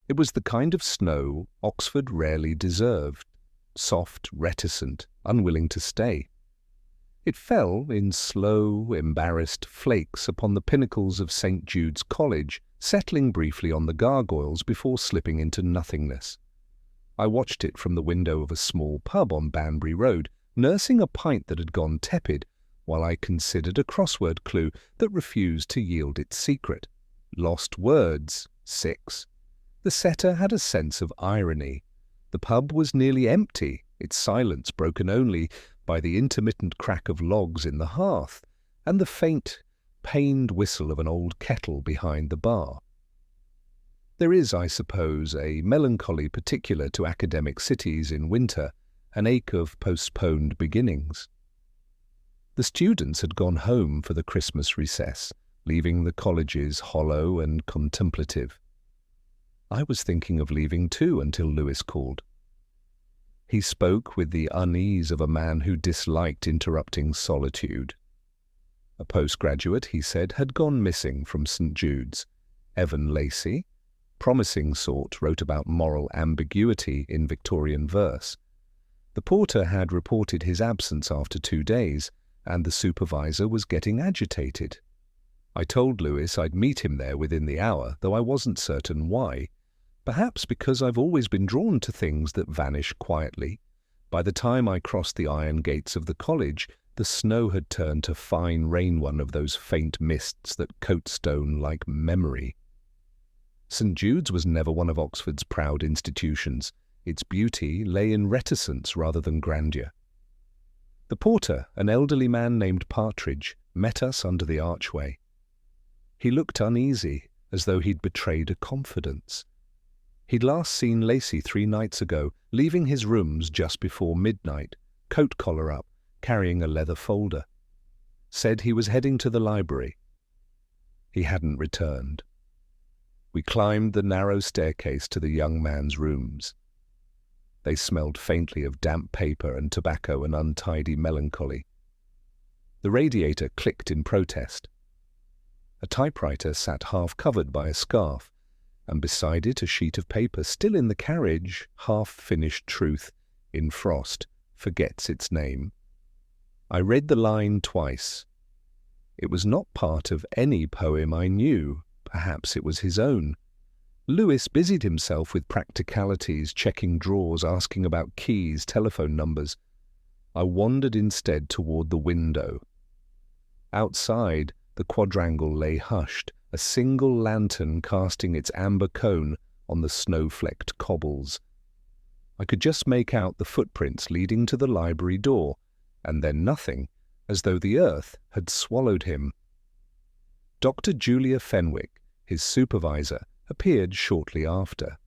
It was the kind of snow Oxford rarely deserved, soft, reticent, unwilling to stay. It fell in slow, embarrassed flakes upon the pinnacles of St. Jude's College, settling briefly on the gargoyles before slipping into nothingness. I watched it from the window of a small pub on Banbury Road, nursing a pint that had gone tepid, while I considered a crossword clue that refused to yield its secret. Lost words, 6. The setter had a sense of irony. The pub was nearly empty, its silence broken only by the intermittent crack of logs in the hearth and the faint, pained whistle of an old kettle behind the bar. There is, I suppose, a melancholy particular to academic cities in winter, an ache of postponed beginnings. The students had gone home for the Christmas recess, leaving the colleges hollow and contemplative. I was thinking of leaving too until Lewis called. He spoke with the unease of a man who disliked interrupting solitude. A postgraduate, he said, had gone missing from St. Jude's. Evan Lacey, promising sort, wrote about moral ambiguity in Victorian verse. The porter had reported his absence after 2 days, and the supervisor was getting agitated. I told Lewis I'd meet him there within the hour, though I wasn't certain why. Perhaps because I've always been drawn to things that vanish quietly. By the time I crossed the iron gates of the college, the snow had turned to fine rain, one of those faint mists that coat stone like memory. St. Jude's was never one of Oxford's proud institutions. Its beauty lay in reticence rather than grandeur. The porter, an elderly man named Partridge, met us under the archway. He looked uneasy, as though he'd betrayed a confidence. He'd last seen Lacey 3 nights ago, leaving his rooms just before midnight, coat collar up, carrying a leather folder. Said he was heading to the library. He hadn't returned. We climbed the narrow staircase to the young man's rooms. They smelled faintly of damp paper and tobacco and untidy melancholy. The radiator clicked in protest. A typewriter sat half-covered by a scarf, and beside it a sheet of paper still in the carriage, half-finished truth, in frost, forgets its name. I read the line twice. It was not part of any poem I knew. Perhaps it was his own. Lewis busied himself with practicalities, checking drawers, asking about keys, telephone numbers. I wandered instead toward the window. Outside, the quadrangle lay hushed, a single lantern casting its amber cone on the snow-flecked cobbles. I could just make out the footprints leading to the library door, and then nothing, as though the earth had swallowed him. Dr. Julia Fenwick, his supervisor, appeared shortly after.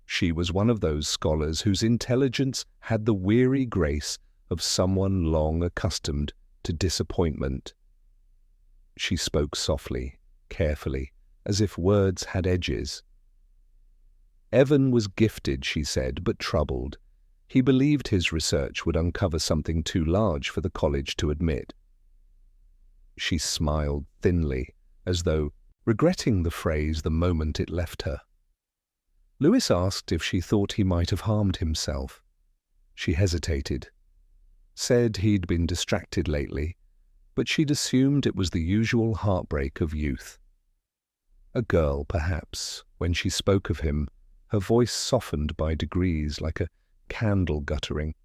She was one of those scholars whose intelligence had the weary grace of someone long accustomed to disappointment. She spoke softly, carefully, as if words had edges. Evan was gifted, she said, but troubled. He believed his research would uncover something too large for the college to admit. She smiled thinly, as though regretting the phrase the moment it left her. Lewis asked if she thought he might have harmed himself. She hesitated. Said he'd been distracted lately, but she'd assumed it was the usual heartbreak of youth. A girl, perhaps, when she spoke of him, her voice softened by degrees like a candle guttering.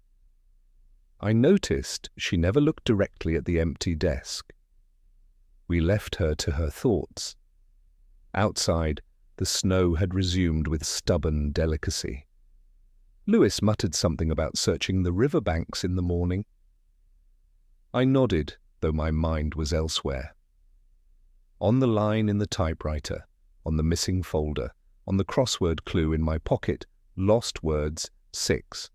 I noticed she never looked directly at the empty desk. We left her to her thoughts. Outside, the snow had resumed with stubborn delicacy. Lewis muttered something about searching the river banks in the morning. I nodded, though my mind was elsewhere. On the line in the typewriter, on the missing folder, on the crossword clue in my pocket, lost words, 6.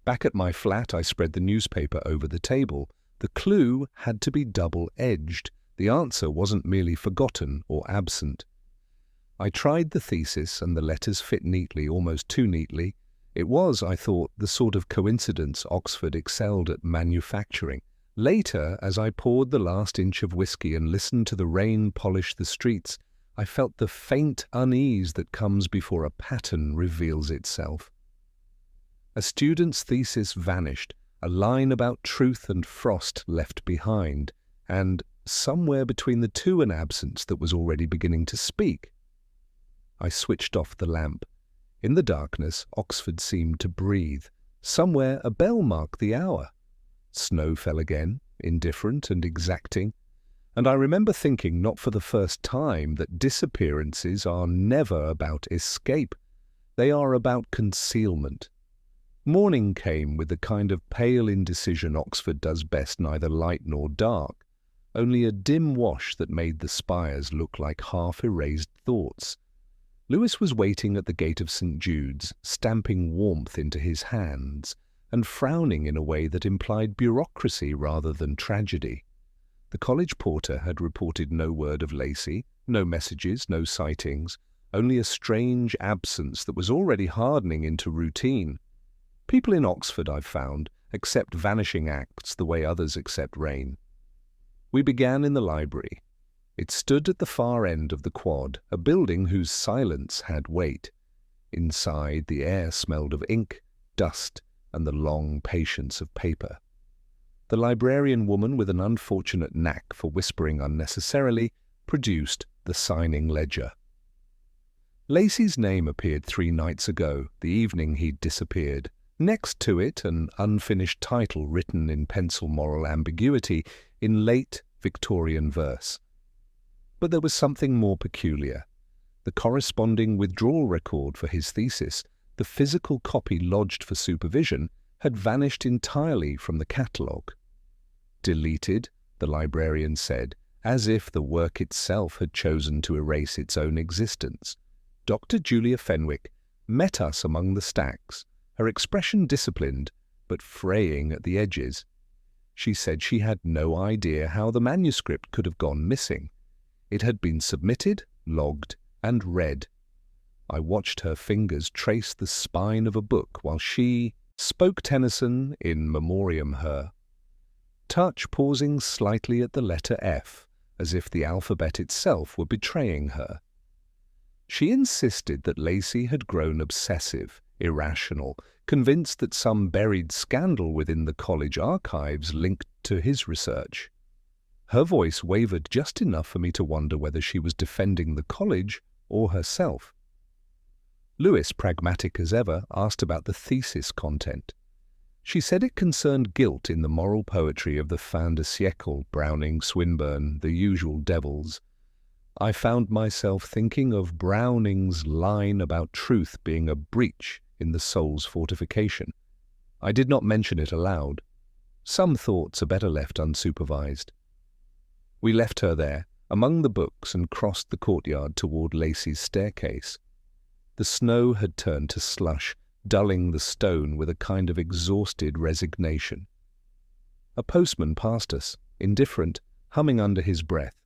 Back at my flat, I spread the newspaper over the table. The clue had to be double-edged. The answer wasn't merely forgotten or absent. I tried the thesis, and the letters fit neatly, almost too neatly. It was, I thought, the sort of coincidence Oxford excelled at manufacturing. Later, as I poured the last inch of whiskey and listened to the rain polish the streets, I felt the faint unease that comes before a pattern reveals itself. A student's thesis vanished, a line about truth and frost left behind, and somewhere between the two an absence that was already beginning to speak. I switched off the lamp. In the darkness, Oxford seemed to breathe. Somewhere a bell marked the hour. Snow fell again, indifferent and exacting, and I remember thinking, not for the first time, that disappearances are never about escape. They are about concealment. Morning came with the kind of pale indecision Oxford does best, neither light nor dark, only a dim wash that made the spires look like half-erased thoughts. Lewis was waiting at the gate of St. Jude's, stamping warmth into his hands, and frowning in a way that implied bureaucracy rather than tragedy. The college porter had reported no word of Lacey, no messages, no sightings, only a strange absence that was already hardening into routine. People in Oxford, I've found, accept vanishing acts the way others accept rain. We began in the library. It stood at the far end of the quad, a building whose silence had weight. Inside, the air smelled of ink, dust, and the long patience of paper. The librarian woman, with an unfortunate knack for whispering unnecessarily, produced the signing ledger. Lacey's name appeared 3 nights ago, the evening he'd disappeared. Next to it, an unfinished title written in pencil moral ambiguity in late Victorian verse. But there was something more peculiar. The corresponding withdrawal record for his thesis, the physical copy lodged for supervision, had vanished entirely from the catalogue. Deleted, the librarian said, as if the work itself had chosen to erase its own existence. Dr. Julia Fenwick met us among the stacks, her expression disciplined, but fraying at the edges. She said she had no idea how the manuscript could have gone missing. It had been submitted, logged, and read. I watched her fingers trace the spine of a book while she spoke Tennyson in memoriam her, touch pausing slightly at the letter F, as if the alphabet itself were betraying her. She insisted that Lacey had grown obsessive, irrational, convinced that some buried scandal within the college archives linked to his research. Her voice wavered just enough for me to wonder whether she was defending the college or herself. Lewis, pragmatic as ever, asked about the thesis content. She said it concerned guilt in the moral poetry of the fin de siècle, Browning, Swinburne, the usual devils. I found myself thinking of Browning's line about truth being a breach in the soul's fortification. I did not mention it aloud. Some thoughts are better left unsupervised. We left her there, among the books, and crossed the courtyard toward Lacey's staircase. The snow had turned to slush, dulling the stone with a kind of exhausted resignation. A postman passed us, indifferent, humming under his breath.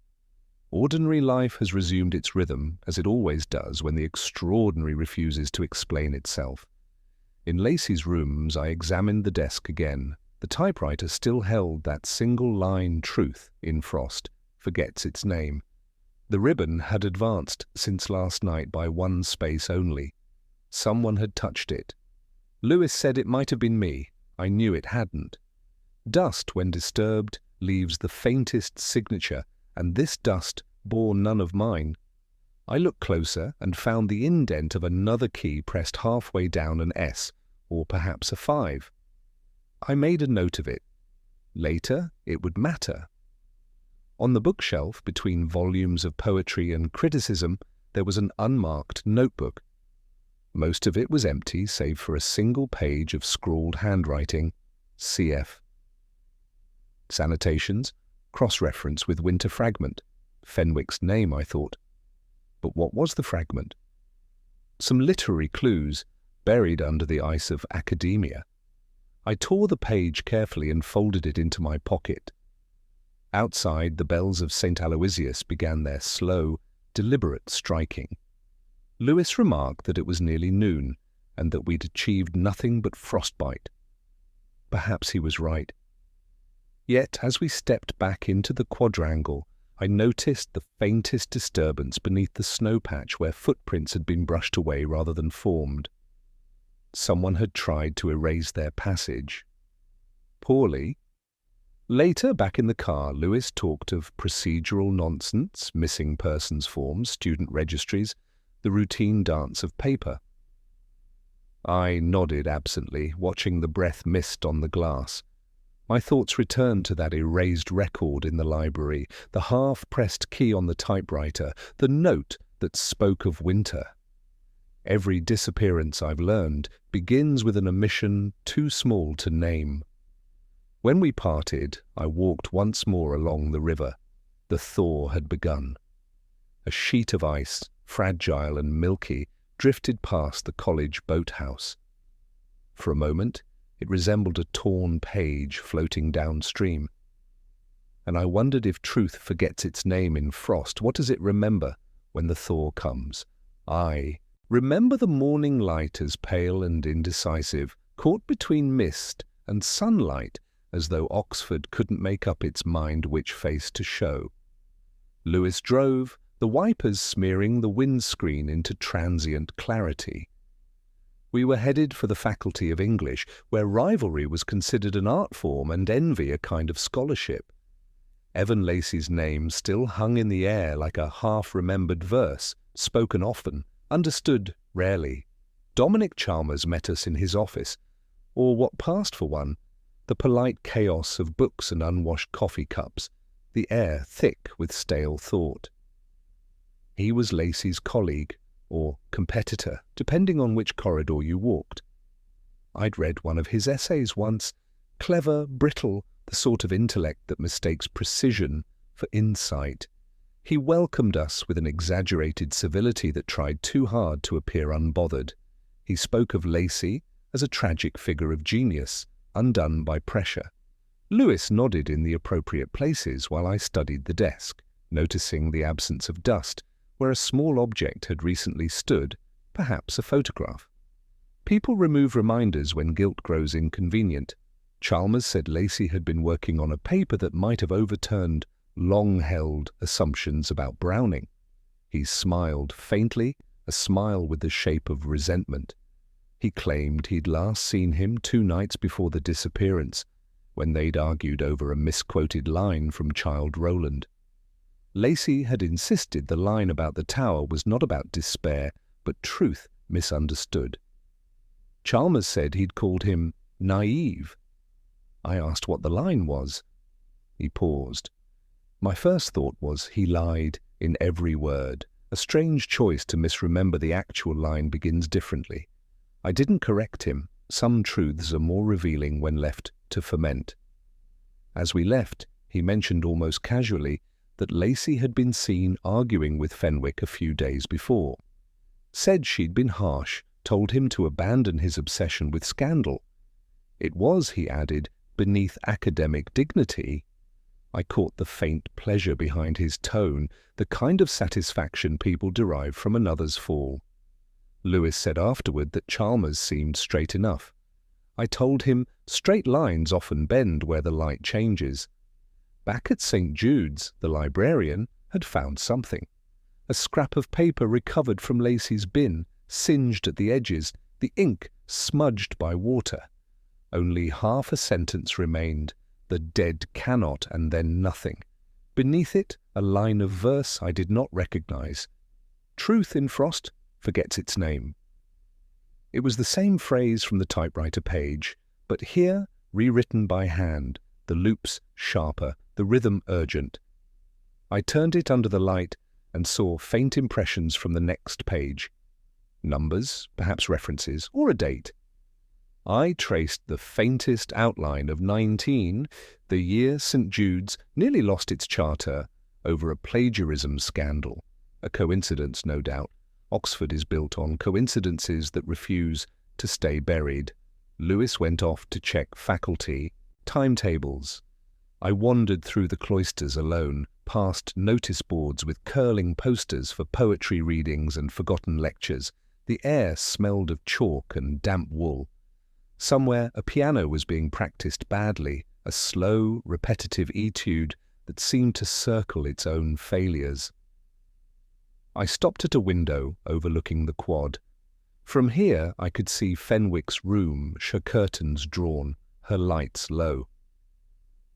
Ordinary life has resumed its rhythm, as it always does when the extraordinary refuses to explain itself. In Lacey's rooms I examined the desk again. The typewriter still held that single-line truth in frost, forgets its name. The ribbon had advanced since last night by 1 space only. Someone had touched it. Lewis said it might have been me. I knew it hadn't. Dust, when disturbed, leaves the faintest signature, and this dust bore none of mine. I looked closer and found the indent of another key pressed halfway down an S, or perhaps a 5. I made a note of it. Later, it would matter. On the bookshelf, between volumes of poetry and criticism, there was an unmarked notebook. Most of it was empty, save for a single page of scrawled handwriting, CF. Sannotations, cross-reference with winter fragment. Fenwick's name, I thought. But what was the fragment? Some literary clues, buried under the ice of academia. I tore the page carefully and folded it into my pocket. Outside, the bells of St. Aloysius began their slow, deliberate striking. Lewis remarked that it was nearly noon, and that we'd achieved nothing but frostbite. Perhaps he was right. Yet, as we stepped back into the quadrangle, I noticed the faintest disturbance beneath the snow patch where footprints had been brushed away rather than formed. Someone had tried to erase their passage. Poorly. Later, back in the car, Lewis talked of procedural nonsense, missing persons forms, student registries, the routine dance of paper. I nodded absently, watching the breath mist on the glass. My thoughts returned to that erased record in the library, the half-pressed key on the typewriter, the note that spoke of winter. Every disappearance I've learned begins with an omission too small to name. When we parted, I walked once more along the river. The thaw had begun. A sheet of ice, fragile and milky, drifted past the college boathouse. For a moment, it resembled a torn page floating downstream. And I wondered if truth forgets its name in frost, what does it remember when the thaw comes? I remember the morning light as pale and indecisive, caught between mist and sunlight, as though Oxford couldn't make up its mind which face to show. Lewis drove, the wipers smearing the windscreen into transient clarity. We were headed for the Faculty of English, where rivalry was considered an art form and envy a kind of scholarship. Evan Lacey's name still hung in the air like a half-remembered verse, spoken often, understood rarely. Dominic Chalmers met us in his office, or what passed for one, the polite chaos of books and unwashed coffee cups, the air thick with stale thought. He was Lacey's colleague, or competitor, depending on which corridor you walked. I'd read one of his essays once, clever, brittle, the sort of intellect that mistakes precision for insight. He welcomed us with an exaggerated civility that tried too hard to appear unbothered. He spoke of Lacey as a tragic figure of genius, undone by pressure. Lewis nodded in the appropriate places while I studied the desk, noticing the absence of dust where a small object had recently stood, perhaps a photograph. People remove reminders when guilt grows inconvenient. Chalmers said Lacey had been working on a paper that might have overturned long-held assumptions about Browning. He smiled faintly, a smile with the shape of resentment. He claimed he'd last seen him 2 nights before the disappearance, when they'd argued over a misquoted line from Childe Roland. Lacey had insisted the line about the tower was not about despair, but truth misunderstood. Chalmers said he'd called him naive. I asked what the line was. He paused. My first thought was he lied in every word. A strange choice to misremember the actual line begins differently. I didn't correct him. Some truths are more revealing when left to ferment. As we left, he mentioned almost casually that Lacey had been seen arguing with Fenwick a few days before. Said she'd been harsh, told him to abandon his obsession with scandal. It was, he added, beneath academic dignity. I caught the faint pleasure behind his tone, the kind of satisfaction people derive from another's fall. Lewis said afterward that Chalmers seemed straight enough. I told him straight lines often bend where the light changes. Back at St. Jude's, the librarian had found something. A scrap of paper recovered from Lacey's bin, singed at the edges, the ink smudged by water. Only half a sentence remained, the dead cannot and then nothing. Beneath it, a line of verse I did not recognize. Truth in frost forgets its name. It was the same phrase from the typewriter page, but here rewritten by hand, the loops sharper, the rhythm urgent. I turned it under the light and saw faint impressions from the next page. Numbers, perhaps references, or a date. I traced the faintest outline of 19, the year St. Jude's nearly lost its charter over a plagiarism scandal. A coincidence, no doubt. Oxford is built on coincidences that refuse to stay buried. Lewis went off to check faculty timetables. I wandered through the cloisters alone, past notice boards with curling posters for poetry readings and forgotten lectures. The air smelled of chalk and damp wool. Somewhere a piano was being practiced badly, a slow, repetitive etude that seemed to circle its own failures. I stopped at a window overlooking the quad. From here I could see Fenwick's room, her curtains drawn, her lights low.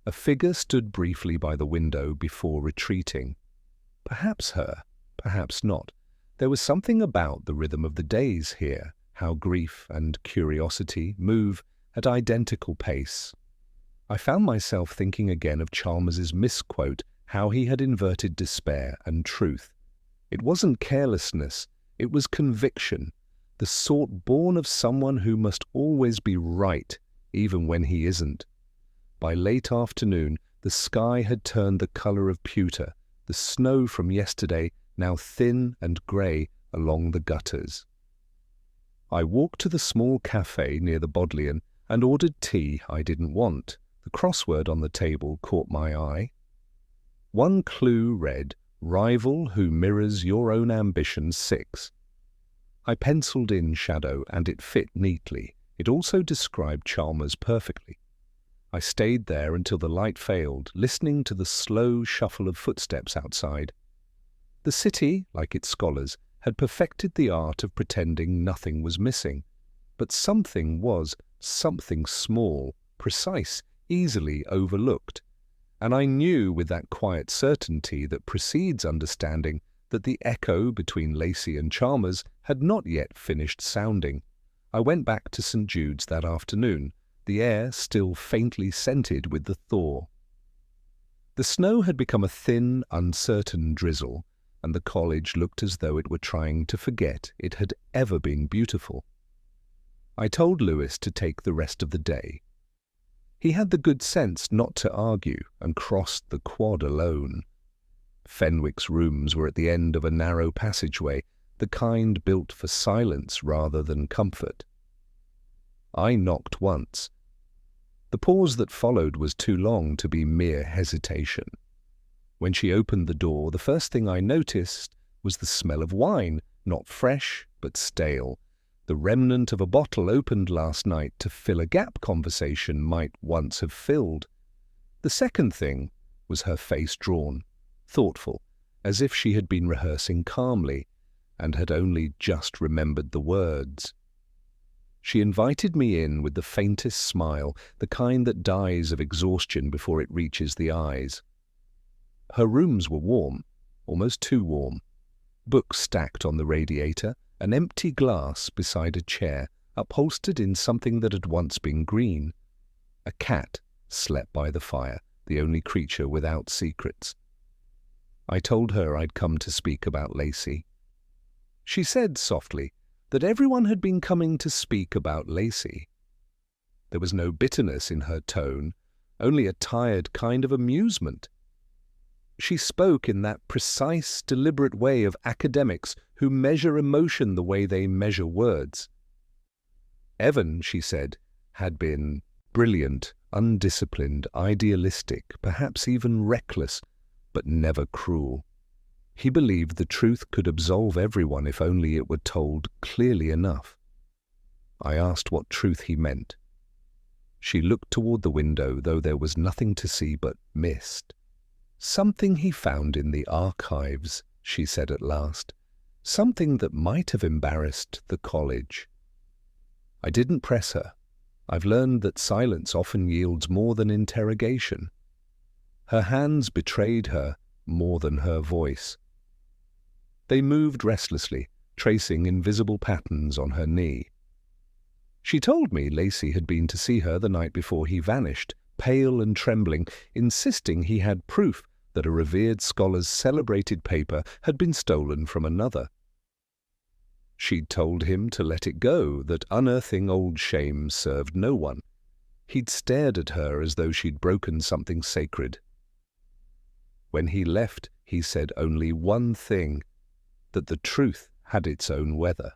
A figure stood briefly by the window before retreating. Perhaps her, perhaps not. There was something about the rhythm of the days here, how grief and curiosity move at identical pace. I found myself thinking again of Chalmers's misquote, how he had inverted despair and truth. It wasn't carelessness, it was conviction, the sort born of someone who must always be right, even when he isn't. By late afternoon, the sky had turned the colour of pewter, the snow from yesterday now thin and grey along the gutters. I walked to the small café near the Bodleian and ordered tea I didn't want. The crossword on the table caught my eye. One clue read, "Rival who mirrors your own ambition 6. I penciled in shadow, and it fit neatly. It also described Chalmers perfectly. I stayed there until the light failed, listening to the slow shuffle of footsteps outside. The city, like its scholars, had perfected the art of pretending nothing was missing. But something was, something small, precise, easily overlooked. And I knew with that quiet certainty that precedes understanding that the echo between Lacey and Chalmers had not yet finished sounding. I went back to St. Jude's that afternoon, the air still faintly scented with the thaw. The snow had become a thin, uncertain drizzle, and the college looked as though it were trying to forget it had ever been beautiful. I told Lewis to take the rest of the day. He had the good sense not to argue and crossed the quad alone. Fenwick's rooms were at the end of a narrow passageway, the kind built for silence rather than comfort. I knocked once. The pause that followed was too long to be mere hesitation. When she opened the door, the first thing I noticed was the smell of wine, not fresh but stale. The remnant of a bottle opened last night to fill a gap conversation might once have filled. The second thing was her face drawn, thoughtful, as if she had been rehearsing calmly and had only just remembered the words. She invited me in with the faintest smile, the kind that dies of exhaustion before it reaches the eyes. Her rooms were warm, almost too warm. Books stacked on the radiator, an empty glass beside a chair, upholstered in something that had once been green. A cat slept by the fire, the only creature without secrets. I told her I'd come to speak about Lacey. She said softly that everyone had been coming to speak about Lacey. There was no bitterness in her tone, only a tired kind of amusement. She spoke in that precise, deliberate way of academics who measure emotion the way they measure words. Evan, she said, had been brilliant, undisciplined, idealistic, perhaps even reckless, but never cruel. He believed the truth could absolve everyone if only it were told clearly enough. I asked what truth he meant. She looked toward the window, though there was nothing to see but mist. "Something he found in the archives," she said at last. "Something that might have embarrassed the college." I didn't press her. I've learned that silence often yields more than interrogation. Her hands betrayed her more than her voice. They moved restlessly, tracing invisible patterns on her knee. She told me Lacey had been to see her the night before he vanished, pale and trembling, insisting he had proof that a revered scholar's celebrated paper had been stolen from another. She'd told him to let it go, that unearthing old shame served no one. He'd stared at her as though she'd broken something sacred. When he left, he said only one thing, that the truth had its own weather.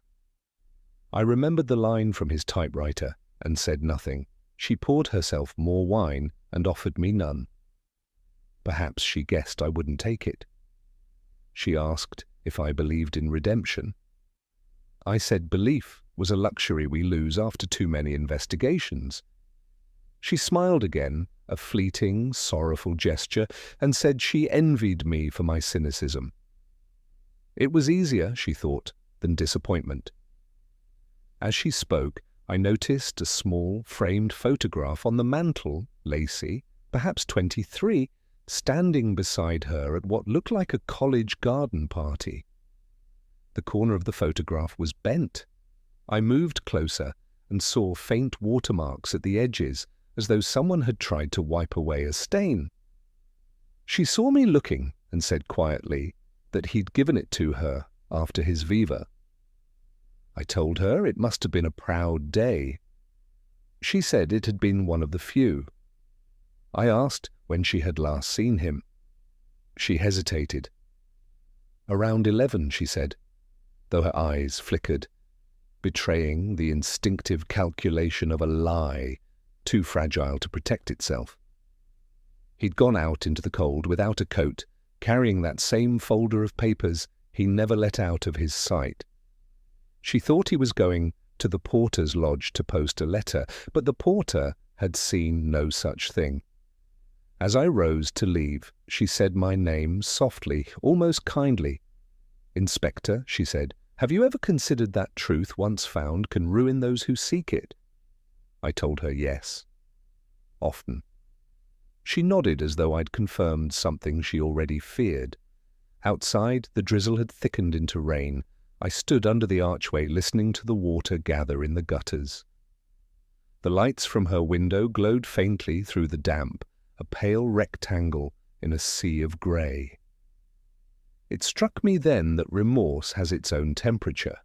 I remembered the line from his typewriter and said nothing. She poured herself more wine and offered me none. Perhaps she guessed I wouldn't take it. She asked if I believed in redemption. I said belief was a luxury we lose after too many investigations. She smiled again, a fleeting, sorrowful gesture, and said she envied me for my cynicism. It was easier, she thought, than disappointment. As she spoke, I noticed a small, framed photograph on the mantel, Lacey, perhaps 23, standing beside her at what looked like a college garden party. The corner of the photograph was bent. I moved closer and saw faint watermarks at the edges, as though someone had tried to wipe away a stain. She saw me looking and said quietly that he'd given it to her after his viva. I told her it must have been a proud day. She said it had been one of the few. I asked when she had last seen him. She hesitated. Around 11, she said, though her eyes flickered, betraying the instinctive calculation of a lie too fragile to protect itself. He'd gone out into the cold without a coat, carrying that same folder of papers he never let out of his sight. She thought he was going to the porter's lodge to post a letter, but the porter had seen no such thing. As I rose to leave, she said my name softly, almost kindly. "Inspector," she said, "have you ever considered that truth once found can ruin those who seek it?" I told her yes. Often. She nodded as though I'd confirmed something she already feared. Outside, the drizzle had thickened into rain. I stood under the archway listening to the water gather in the gutters. The lights from her window glowed faintly through the damp, a pale rectangle in a sea of grey. It struck me then that remorse has its own temperature,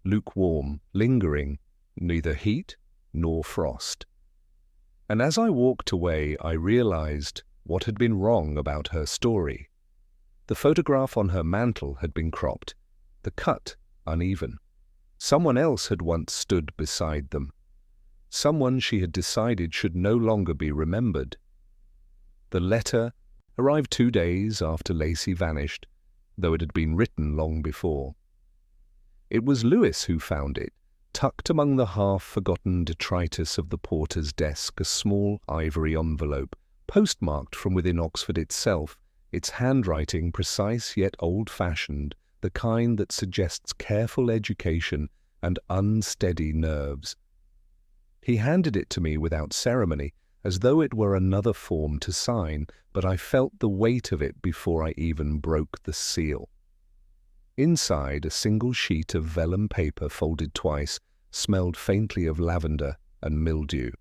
lukewarm, lingering, neither heat nor frost. And as I walked away, I realized what had been wrong about her story. The photograph on her mantel had been cropped, the cut uneven. Someone else had once stood beside them. Someone she had decided should no longer be remembered. The letter arrived 2 days after Lacey vanished, though it had been written long before. It was Lewis who found it, tucked among the half-forgotten detritus of the porter's desk, a small ivory envelope, postmarked from within Oxford itself, its handwriting precise yet old-fashioned, the kind that suggests careful education and unsteady nerves. He handed it to me without ceremony, as though it were another form to sign, but I felt the weight of it before I even broke the seal. Inside, a single sheet of vellum paper folded twice smelled faintly of lavender and mildew.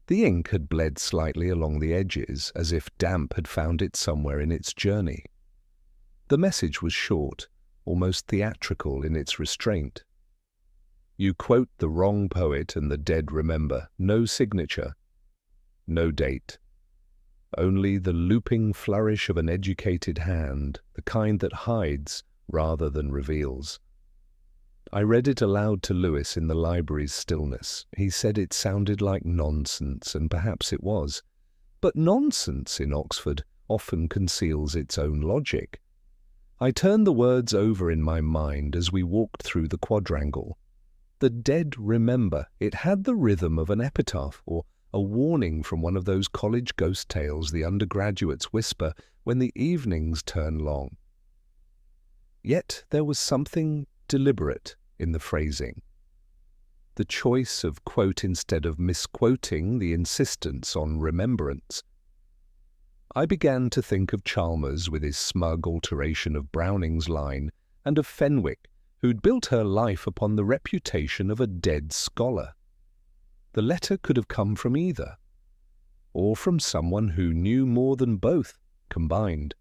The ink had bled slightly along the edges, as if damp had found it somewhere in its journey. The message was short, almost theatrical in its restraint. "You quote the wrong poet and the dead remember. No signature. No date. Only the looping flourish of an educated hand, the kind that hides rather than reveals." I read it aloud to Lewis in the library's stillness. He said it sounded like nonsense, and perhaps it was. But nonsense in Oxford often conceals its own logic. I turned the words over in my mind as we walked through the quadrangle. The dead remember. It had the rhythm of an epitaph or a warning from one of those college ghost tales the undergraduates whisper when the evenings turn long. Yet there was something deliberate in the phrasing. The choice of quote instead of misquoting, the insistence on remembrance. I began to think of Chalmers with his smug alteration of Browning's line, and of Fenwick, who'd built her life upon the reputation of a dead scholar. The letter could have come from either, or from someone who knew more than both combined.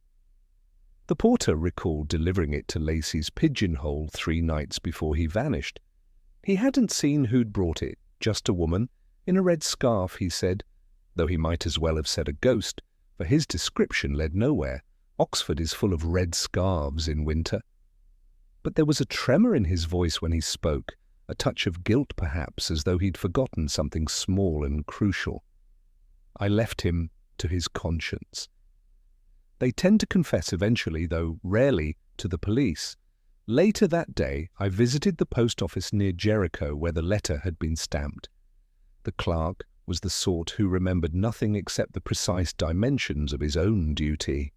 The porter recalled delivering it to Lacey's pigeonhole 3 nights before he vanished. He hadn't seen who'd brought it, just a woman, in a red scarf, he said, though he might as well have said a ghost, for his description led nowhere. Oxford is full of red scarves in winter. But there was a tremor in his voice when he spoke, a touch of guilt perhaps, as though he'd forgotten something small and crucial. I left him to his conscience. They tend to confess eventually, though rarely, to the police. Later that day, I visited the post office near Jericho where the letter had been stamped. The clerk was the sort who remembered nothing except the precise dimensions of his own duty.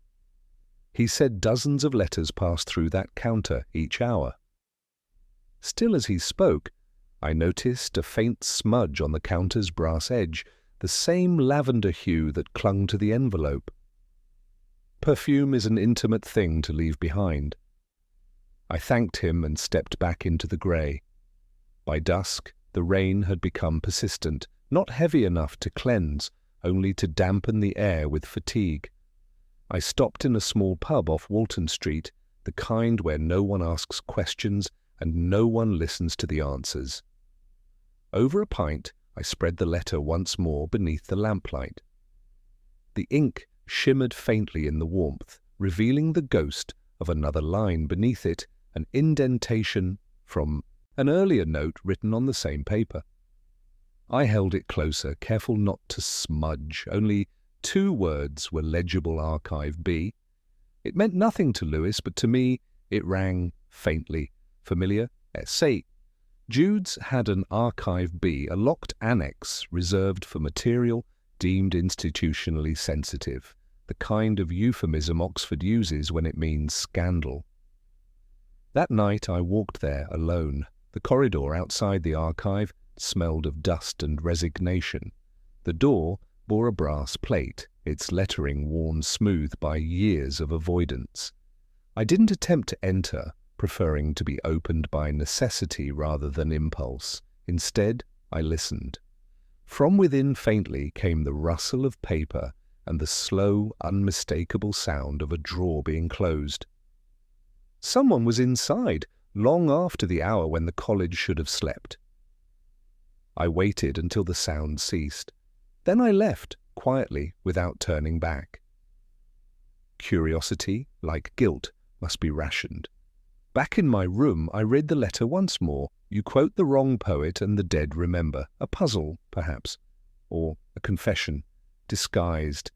He said dozens of letters passed through that counter each hour. Still as he spoke, I noticed a faint smudge on the counter's brass edge, the same lavender hue that clung to the envelope. Perfume is an intimate thing to leave behind. I thanked him and stepped back into the grey. By dusk, the rain had become persistent, not heavy enough to cleanse, only to dampen the air with fatigue. I stopped in a small pub off Walton Street, the kind where no one asks questions and no one listens to the answers. Over a pint, I spread the letter once more beneath the lamplight. The ink shimmered faintly in the warmth, revealing the ghost of another line beneath it, an indentation from an earlier note written on the same paper. I held it closer, careful not to smudge. Only 2 words were legible: Archive B. It meant nothing to Lewis, but to me it rang faintly familiar. Say, Jude's had an Archive B, a locked annex reserved for material deemed institutionally sensitive, the kind of euphemism Oxford uses when it means scandal. That night I walked there alone. The corridor outside the archive smelled of dust and resignation. The door bore a brass plate, its lettering worn smooth by years of avoidance. I didn't attempt to enter, preferring to be opened by necessity rather than impulse. Instead, I listened. From within faintly came the rustle of paper and the slow, unmistakable sound of a drawer being closed. Someone was inside, long after the hour when the college should have slept. I waited until the sound ceased. Then I left, quietly, without turning back. Curiosity, like guilt, must be rationed. Back in my room, I read the letter once more. You quote the wrong poet and the dead remember. A puzzle, perhaps, or a confession, disguised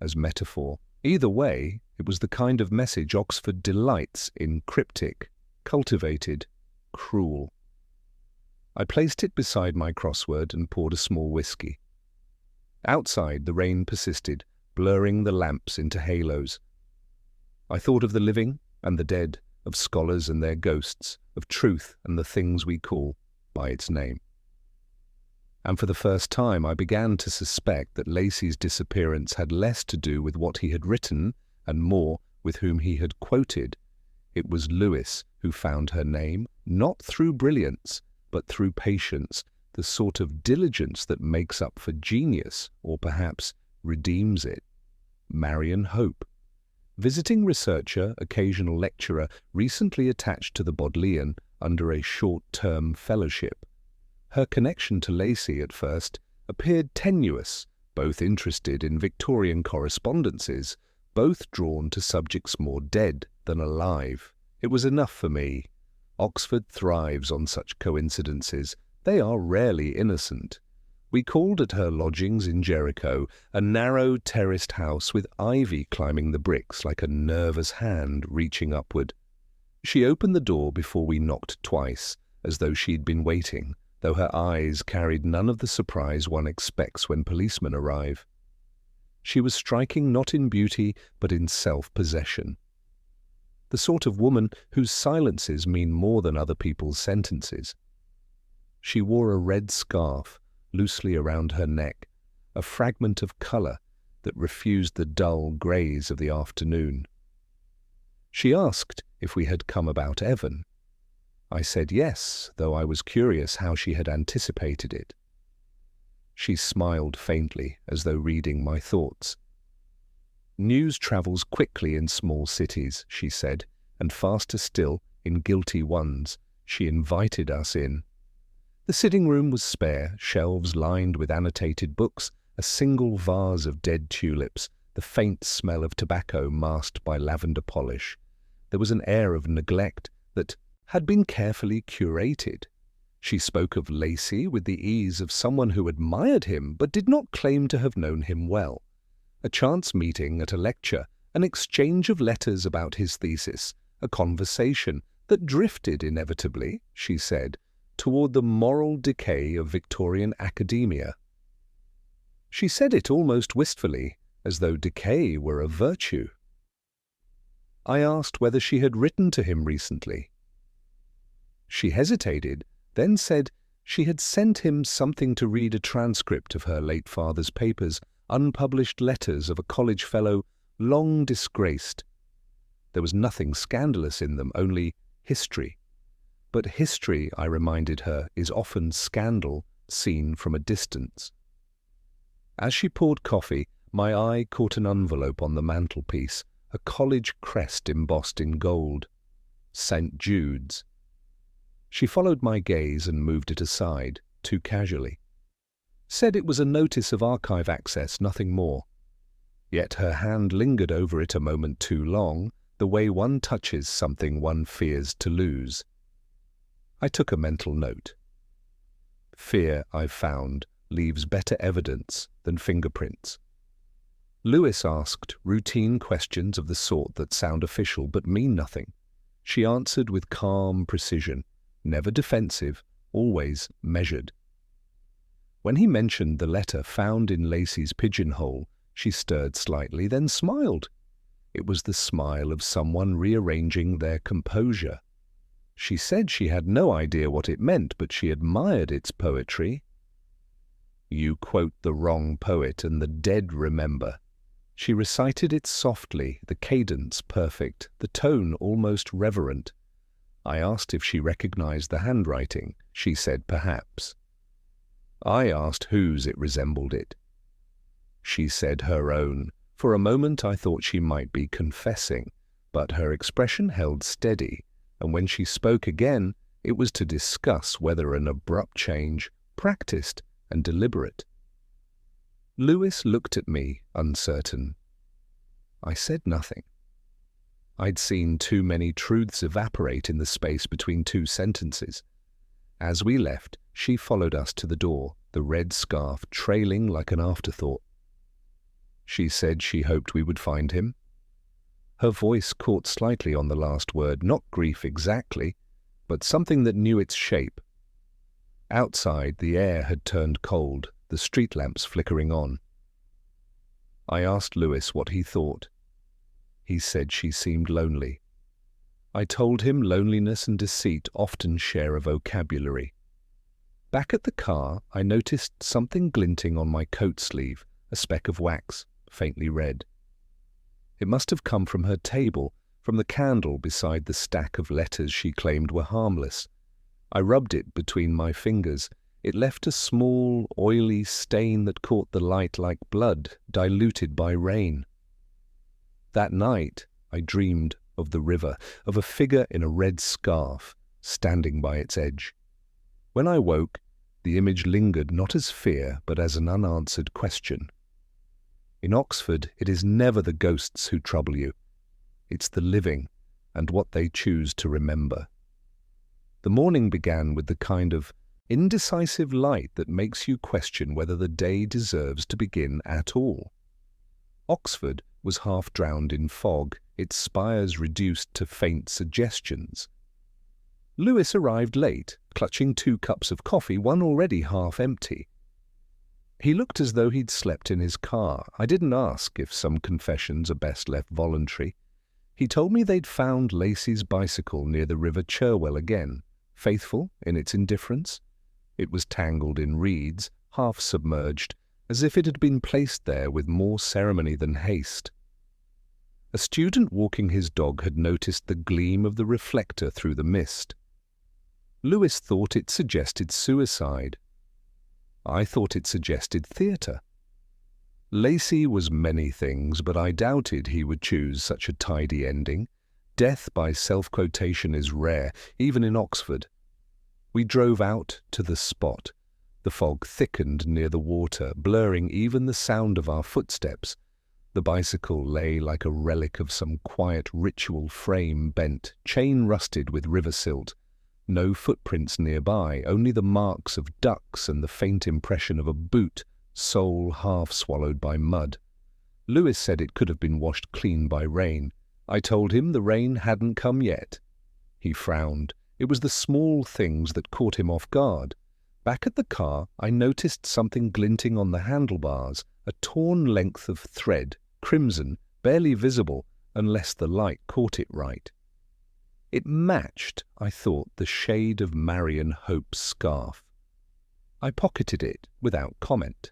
as metaphor. Either way, it was the kind of message Oxford delights in: cryptic, cultivated, cruel. I placed it beside my crossword and poured a small whisky. Outside, the rain persisted, blurring the lamps into halos. I thought of the living and the dead, of scholars and their ghosts, of truth and the things we call by its name. And for the first time I began to suspect that Lacey's disappearance had less to do with what he had written and more with whom he had quoted. It was Lewis who found her name, not through brilliance, but through patience, the sort of diligence that makes up for genius, or perhaps redeems it. Marian Hope. Visiting researcher, occasional lecturer, recently attached to the Bodleian under a short-term fellowship. Her connection to Lacey at first appeared tenuous, both interested in Victorian correspondences, both drawn to subjects more dead than alive. It was enough for me. Oxford thrives on such coincidences. They are rarely innocent. We called at her lodgings in Jericho, a narrow terraced house with ivy climbing the bricks like a nervous hand reaching upward. She opened the door before we knocked twice, as though she'd been waiting, though her eyes carried none of the surprise one expects when policemen arrive. She was striking not in beauty, but in self-possession. The sort of woman whose silences mean more than other people's sentences. She wore a red scarf loosely around her neck, a fragment of colour that refused the dull greys of the afternoon. She asked if we had come about Evan. I said yes, though I was curious how she had anticipated it. She smiled faintly, as though reading my thoughts. News travels quickly in small cities, she said, and faster still in guilty ones. She invited us in. The sitting room was spare, shelves lined with annotated books, a single vase of dead tulips, the faint smell of tobacco masked by lavender polish. There was an air of neglect that had been carefully curated. She spoke of Lacey with the ease of someone who admired him but did not claim to have known him well. A chance meeting at a lecture, an exchange of letters about his thesis, a conversation that drifted inevitably, she said, toward the moral decay of Victorian academia. She said it almost wistfully, as though decay were a virtue. I asked whether she had written to him recently. She hesitated, then said she had sent him something to read, a transcript of her late father's papers, unpublished letters of a college fellow long disgraced. There was nothing scandalous in them, only history. But history, I reminded her, is often scandal seen from a distance. As she poured coffee, my eye caught an envelope on the mantelpiece, a college crest embossed in gold. St. Jude's. She followed my gaze and moved it aside, too casually. Said it was a notice of archive access, nothing more. Yet her hand lingered over it a moment too long, the way one touches something one fears to lose. I took a mental note. Fear, I've found, leaves better evidence than fingerprints. Lewis asked routine questions of the sort that sound official but mean nothing. She answered with calm precision, never defensive, always measured. When he mentioned the letter found in Lacey's pigeonhole, she stirred slightly, then smiled. It was the smile of someone rearranging their composure. She said she had no idea what it meant, but she admired its poetry. You quote the wrong poet, and the dead remember. She recited it softly, the cadence perfect, the tone almost reverent. I asked if she recognized the handwriting. She said perhaps. I asked whose it resembled it. She said her own. For a moment I thought she might be confessing, but her expression held steady, and when she spoke again, it was to discuss whether an abrupt change, practiced and deliberate. Lewis looked at me, uncertain. I said nothing. I'd seen too many truths evaporate in the space between two sentences. As we left, she followed us to the door, the red scarf trailing like an afterthought. She said she hoped we would find him. Her voice caught slightly on the last word, not grief exactly, but something that knew its shape. Outside, the air had turned cold, the street lamps flickering on. I asked Lewis what he thought. He said she seemed lonely. I told him loneliness and deceit often share a vocabulary. Back at the car, I noticed something glinting on my coat sleeve, a speck of wax, faintly red. It must have come from her table, from the candle beside the stack of letters she claimed were harmless. I rubbed it between my fingers. It left a small, oily stain that caught the light like blood, diluted by rain. That night, I dreamed of the river, of a figure in a red scarf, standing by its edge. When I woke, the image lingered not as fear, but as an unanswered question. In Oxford, it is never the ghosts who trouble you. It's the living, and what they choose to remember. The morning began with the kind of indecisive light that makes you question whether the day deserves to begin at all. Oxford was half drowned in fog, its spires reduced to faint suggestions. Lewis arrived late, clutching 2 cups of coffee, one already half empty. He looked as though he'd slept in his car. I didn't ask if some confessions are best left voluntary. He told me they'd found Lacey's bicycle near the River Cherwell again, faithful in its indifference. It was tangled in reeds, half submerged, as if it had been placed there with more ceremony than haste. A student walking his dog had noticed the gleam of the reflector through the mist. Lewis thought it suggested suicide. I thought it suggested theatre. Lacey was many things, but I doubted he would choose such a tidy ending. Death by self-quotation is rare, even in Oxford. We drove out to the spot. The fog thickened near the water, blurring even the sound of our footsteps. The bicycle lay like a relic of some quiet ritual, frame bent, chain rusted with river silt. No footprints nearby, only the marks of ducks and the faint impression of a boot, sole half swallowed by mud. Lewis said it could have been washed clean by rain. I told him the rain hadn't come yet. He frowned. It was the small things that caught him off guard. Back at the car, I noticed something glinting on the handlebars, a torn length of thread, crimson, barely visible unless the light caught it right. It matched, I thought, the shade of Marian Hope's scarf. I pocketed it without comment.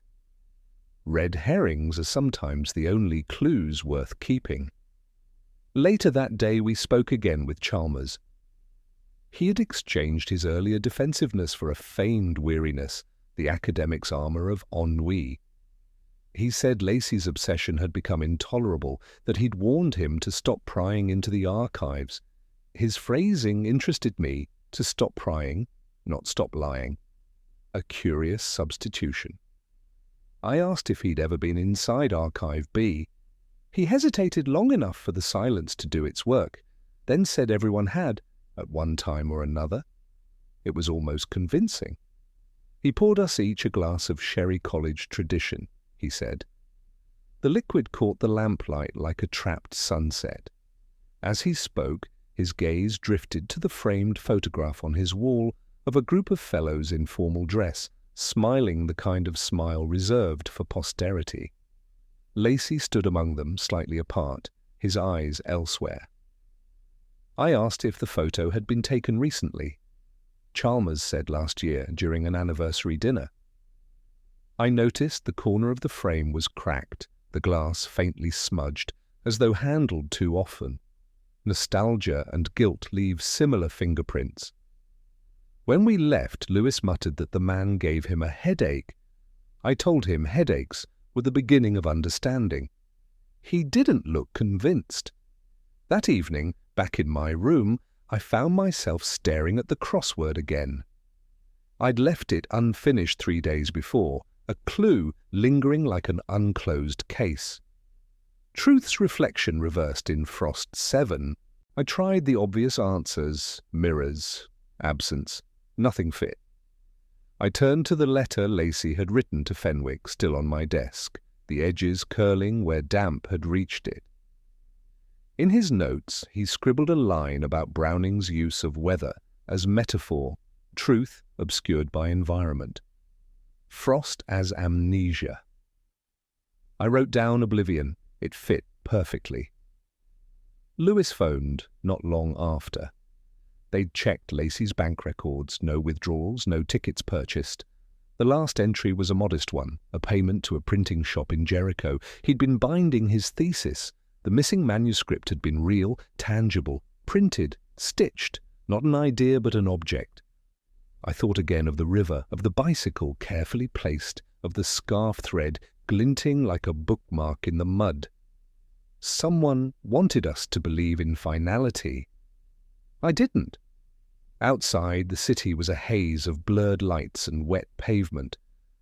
Red herrings are sometimes the only clues worth keeping. Later that day we spoke again with Chalmers. He had exchanged his earlier defensiveness for a feigned weariness, the academic's armour of ennui. He said Lacey's obsession had become intolerable, that he'd warned him to stop prying into the archives. His phrasing interested me, to stop prying, not stop lying. A curious substitution. I asked if he'd ever been inside Archive B. He hesitated long enough for the silence to do its work, then said everyone had, at one time or another. It was almost convincing. He poured us each a glass of Sherry College tradition, he said. The liquid caught the lamplight like a trapped sunset. As he spoke, his gaze drifted to the framed photograph on his wall of a group of fellows in formal dress, smiling the kind of smile reserved for posterity. Lacey stood among them, slightly apart, his eyes elsewhere. I asked if the photo had been taken recently. Chalmers said last year, during an anniversary dinner. I noticed the corner of the frame was cracked, the glass faintly smudged, as though handled too often. Nostalgia and guilt leave similar fingerprints. When we left, Lewis muttered that the man gave him a headache. I told him headaches were the beginning of understanding. He didn't look convinced. That evening, back in my room, I found myself staring at the crossword again. I'd left it unfinished 3 days before, a clue lingering like an unclosed case. Truth's reflection reversed in Frost 7. I tried the obvious answers, mirrors, absence. Nothing fit. I turned to the letter Lacey had written to Fenwick, still on my desk, the edges curling where damp had reached it. In his notes, he scribbled a line about Browning's use of weather as metaphor, truth obscured by environment. Frost as amnesia. I wrote down oblivion. It fit perfectly. Lewis phoned not long after. They'd checked Lacey's bank records, no withdrawals, no tickets purchased. The last entry was a modest one, a payment to a printing shop in Jericho. He'd been binding his thesis. The missing manuscript had been real, tangible, printed, stitched, not an idea but an object. I thought again of the river, of the bicycle carefully placed, of the scarf thread glinting like a bookmark in the mud. Someone wanted us to believe in finality. I didn't. Outside, the city was a haze of blurred lights and wet pavement.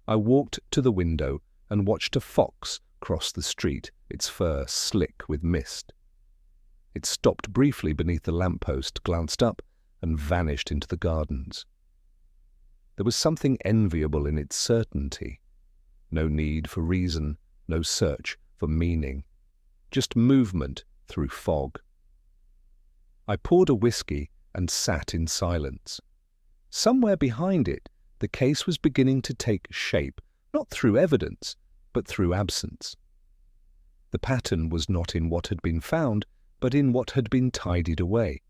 I walked to the window and watched a fox cross the street, its fur slick with mist. It stopped briefly beneath the lamppost, glanced up, and vanished into the gardens. There was something enviable in its certainty. No need for reason, no search for meaning. Just movement through fog. I poured a whiskey and sat in silence. Somewhere behind it, the case was beginning to take shape, not through evidence, but through absence. The pattern was not in what had been found, but in what had been tidied away.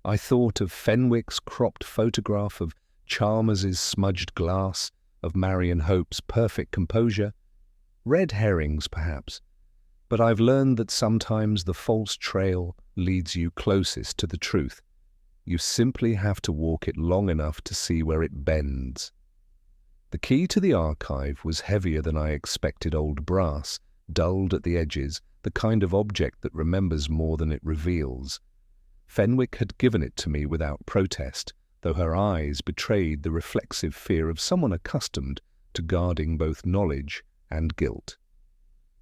I thought of Fenwick's cropped photograph, of Chalmers's smudged glass, of Marian Hope's perfect composure. Red herrings, perhaps, but I've learned that sometimes the false trail leads you closest to the truth. You simply have to walk it long enough to see where it bends. The key to the archive was heavier than I expected, old brass, dulled at the edges, the kind of object that remembers more than it reveals. Fenwick had given it to me without protest, though her eyes betrayed the reflexive fear of someone accustomed to guarding both knowledge and guilt.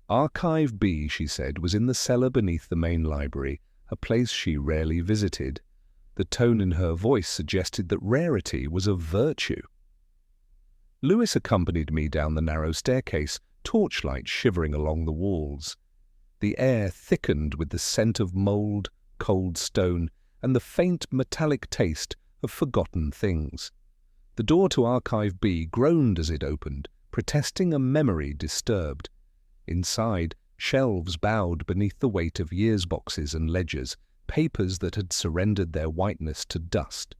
Archive B, she said, was in the cellar beneath the main library, a place she rarely visited. The tone in her voice suggested that rarity was a virtue. Lewis accompanied me down the narrow staircase, torchlight shivering along the walls. The air thickened with the scent of mould, cold stone, and the faint metallic taste of forgotten things. The door to Archive B groaned as it opened, protesting a memory disturbed. Inside, shelves bowed beneath the weight of years boxes and ledgers, papers that had surrendered their whiteness to dust.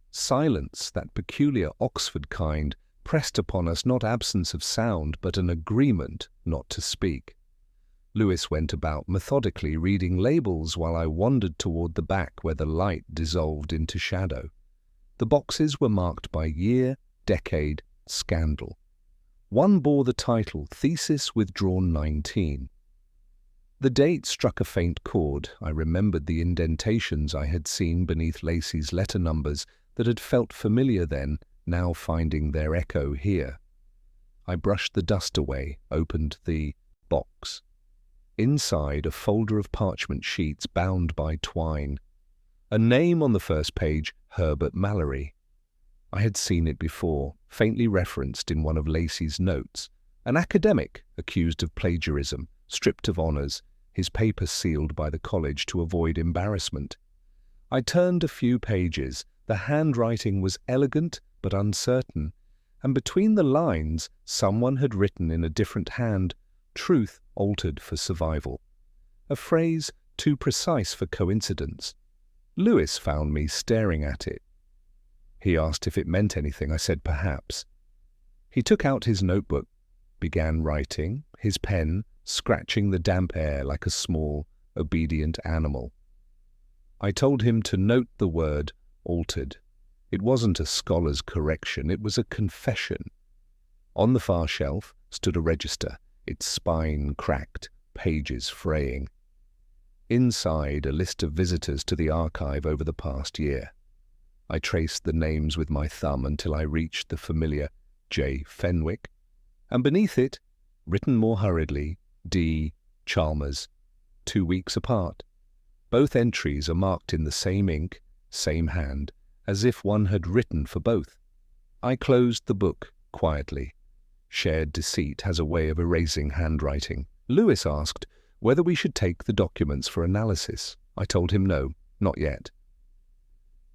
Silence, that peculiar Oxford kind, pressed upon us not absence of sound, but an agreement not to speak. Lewis went about methodically reading labels while I wandered toward the back where the light dissolved into shadow. The boxes were marked by year, decade, scandal. One bore the title Thesis Withdrawn 19. The date struck a faint chord. I remembered the indentations I had seen beneath Lacey's letter numbers that had felt familiar then, now finding their echo here. I brushed the dust away, opened the box. Inside, a folder of parchment sheets bound by twine. A name on the first page, Herbert Mallory. I had seen it before, faintly referenced in one of Lacey's notes. An academic accused of plagiarism, stripped of honours, his paper sealed by the college to avoid embarrassment. I turned a few pages. The handwriting was elegant but uncertain, and between the lines someone had written in a different hand, "Truth altered for survival." A phrase too precise for coincidence. Lewis found me staring at it. He asked if it meant anything. I said perhaps. He took out his notebook, began writing, his pen scratching the damp air like a small, obedient animal. I told him to note the word altered. It wasn't a scholar's correction, it was a confession. On the far shelf stood a register, its spine cracked, pages fraying. Inside, a list of visitors to the archive over the past year. I traced the names with my thumb until I reached the familiar J. Fenwick, and beneath it, written more hurriedly, D. Chalmers, 2 weeks apart. Both entries are marked in the same ink, same hand, as if one had written for both. I closed the book quietly. Shared deceit has a way of erasing handwriting. Lewis asked whether we should take the documents for analysis. I told him no, not yet.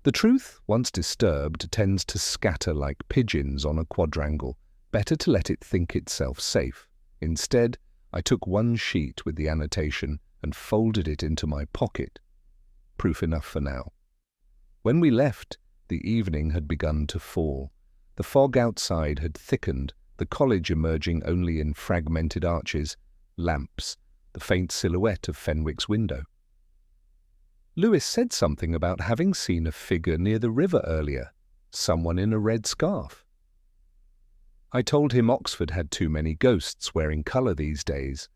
The truth, once disturbed, tends to scatter like pigeons on a quadrangle. Better to let it think itself safe. Instead, I took one sheet with the annotation and folded it into my pocket. Proof enough for now. When we left, the evening had begun to fall. The fog outside had thickened, the college emerging only in fragmented arches, lamps, the faint silhouette of Fenwick's window. Lewis said something about having seen a figure near the river earlier, someone in a red scarf. I told him Oxford had too many ghosts wearing colour these days.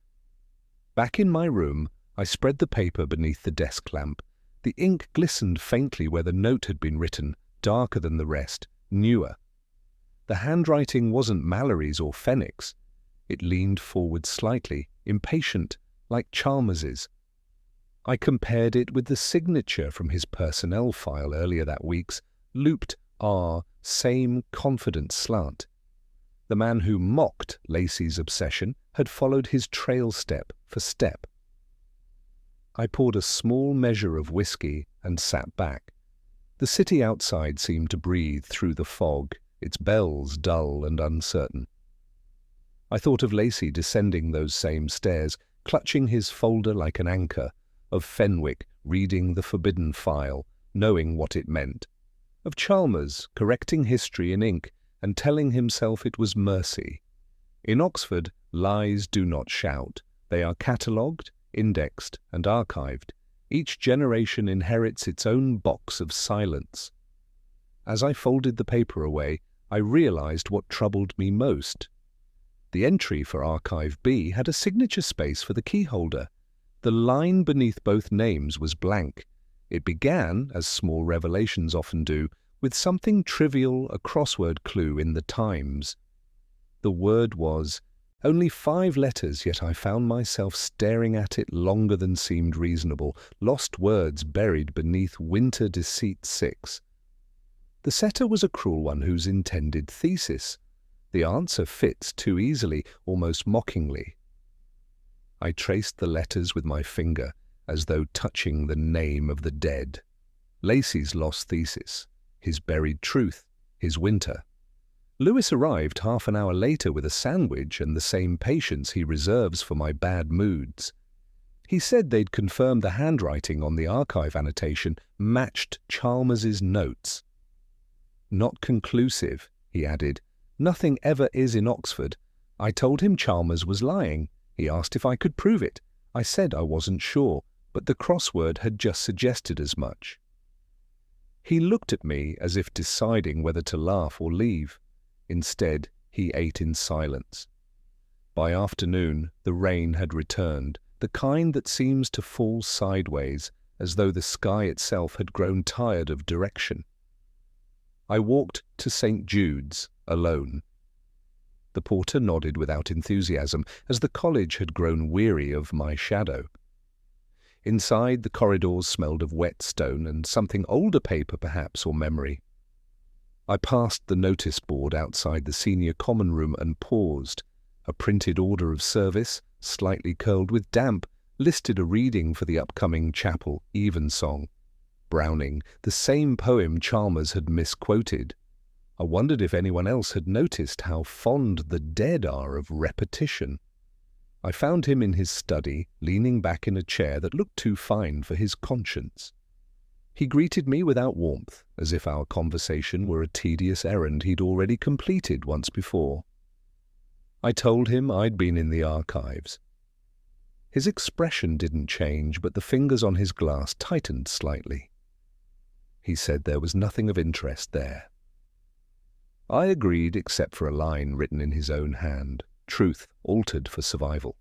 Back in my room, I spread the paper beneath the desk lamp. The ink glistened faintly where the note had been written, darker than the rest, newer. The handwriting wasn't Mallory's or Fenwick's. It leaned forward slightly, impatient, like Chalmers's. I compared it with the signature from his personnel file earlier that week's, looped R, same confident slant. The man who mocked Lacey's obsession had followed his trail step for step. I poured a small measure of whiskey and sat back. The city outside seemed to breathe through the fog, its bells dull and uncertain. I thought of Lacey descending those same stairs, clutching his folder like an anchor, of Fenwick reading the forbidden file, knowing what it meant, of Chalmers correcting history in ink and telling himself it was mercy. In Oxford, lies do not shout. They are catalogued, indexed, and archived. Each generation inherits its own box of silence. As I folded the paper away, I realized what troubled me most. The entry for Archive B had a signature space for the keyholder. The line beneath both names was blank. It began, as small revelations often do, with something trivial, a crossword clue in the Times. The word was only 5 letters, yet I found myself staring at it longer than seemed reasonable, lost words buried beneath Winter Deceit 6. The setter was a cruel one whose intended thesis. The answer fits too easily, almost mockingly. I traced the letters with my finger, as though touching the name of the dead. Lacey's lost thesis, his buried truth, his winter. Lewis arrived half an hour later with a sandwich and the same patience he reserves for my bad moods. He said they'd confirmed the handwriting on the archive annotation matched Chalmers's notes. "Not conclusive," he added. "Nothing ever is in Oxford. I told him Chalmers was lying. He asked if I could prove it. I said I wasn't sure, but the crossword had just suggested as much." He looked at me as if deciding whether to laugh or leave. Instead, he ate in silence. By afternoon, the rain had returned, the kind that seems to fall sideways, as though the sky itself had grown tired of direction. I walked to St. Jude's, alone. The porter nodded without enthusiasm, as the college had grown weary of my shadow. Inside, the corridors smelled of wet stone and something older paper perhaps, or memory. I passed the notice board outside the senior common room and paused. A printed order of service, slightly curled with damp, listed a reading for the upcoming chapel evensong. Browning, the same poem Chalmers had misquoted. I wondered if anyone else had noticed how fond the dead are of repetition. I found him in his study, leaning back in a chair that looked too fine for his conscience. He greeted me without warmth, as if our conversation were a tedious errand he'd already completed once before. I told him I'd been in the archives. His expression didn't change, but the fingers on his glass tightened slightly. He said there was nothing of interest there. I agreed, except for a line written in his own hand, "Truth altered for survival."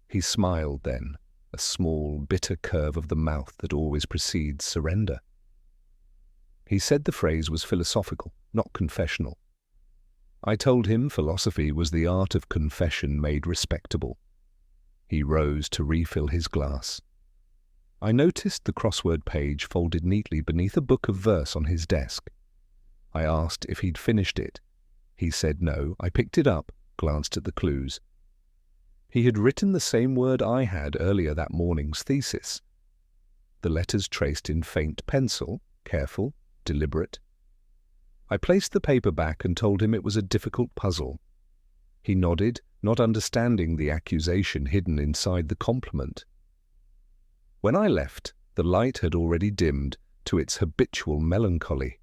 He smiled then, a small, bitter curve of the mouth that always precedes surrender. He said the phrase was philosophical, not confessional. I told him philosophy was the art of confession made respectable. He rose to refill his glass. I noticed the crossword page folded neatly beneath a book of verse on his desk. I asked if he'd finished it. He said no. I picked it up, glanced at the clues. He had written the same word I had earlier that morning's thesis. The letters traced in faint pencil, careful, deliberate. I placed the paper back and told him it was a difficult puzzle. He nodded, not understanding the accusation hidden inside the compliment. When I left, the light had already dimmed to its habitual melancholy.